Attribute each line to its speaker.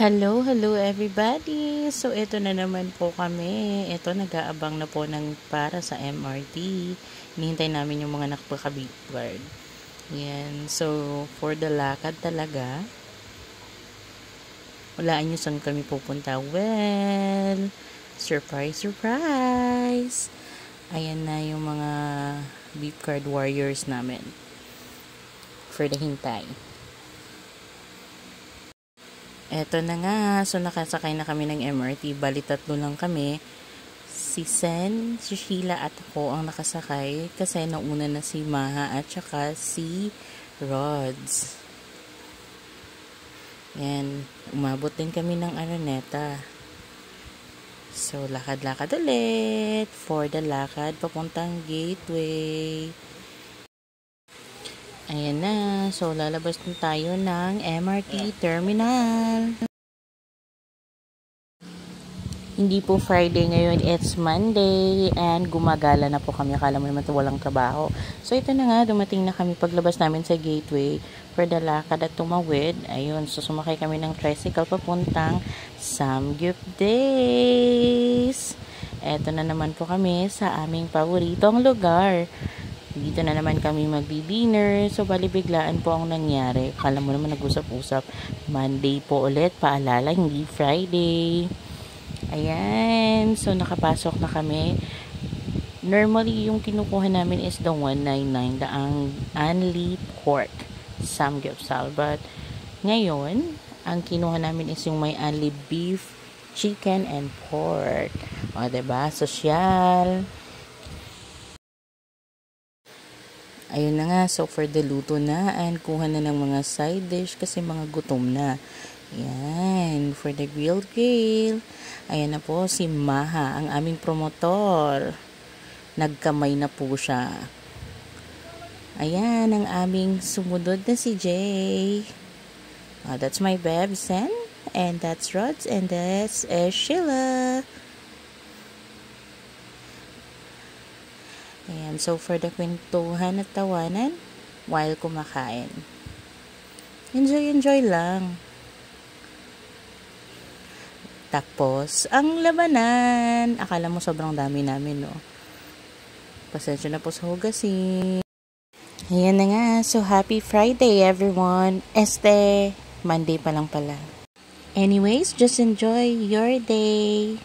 Speaker 1: Hello, hello everybody! So, ito na naman po kami. Ito, nag-aabang na po para sa MRT. Hinihintay namin yung mga nakapaka-beep guard. Yan. So, for the lakad talaga, walaan nyo saan kami pupunta. Well, surprise, surprise! Ayan na yung mga beep guard warriors namin. For the hintay. Eto na nga, so nakasakay na kami ng MRT, bali 3 lang kami. Si Sen, si Sheila at ako ang nakasakay kasi nauna na si Maha at saka si Rods. Yan, umabot din kami ng Araneta. So, lakad-lakad ulit for the lakad papuntang Gateway. Ayan na. So, lalabas na tayo ng MRT Terminal. Hindi po Friday ngayon. It's Monday. And gumagala na po kami. Akala mo naman ito walang trabaho. So, ito na nga. Dumating na kami paglabas namin sa Gateway for the lakad at tumawid. Ayun. So, sumakay kami ng tricycle papuntang Samgyup Days. Ito na naman po kami sa aming paboritong lugar. Dito na naman kami magdi-dinner. So, bali biglaan po ang nangyari. Kala mo naman nag-usap-usap. Monday po ulit. Paalala, hindi Friday. Ayan. So, nakapasok na kami. Normally, yung kinukuha namin is the 199. The Anli Pork Samgyeopsal. But, ngayon, ang kinuha namin is yung may Anli Beef, Chicken, and Pork. O, diba? Sosyal. Ayun na nga, so for the luto na, and kuha na ng mga side dish kasi mga gutom na. Ayan, for the grilled kale. Ayan na po si Maha, ang aming promotor. Nagkamay na po siya. Ayan, ang aming sumunod na si Jay. That's my Bebsen, and that's Rods, and that's Sheila. Ayan, so for the kwentuhan at tawanan while kumakain. Enjoy lang. Tapos, ang labanan. Akala mo sobrang dami namin, no? Pasensya na po sa hugasin. Ayan na nga. So, happy Friday, everyone. Monday pa lang pala. Anyways, just enjoy your day.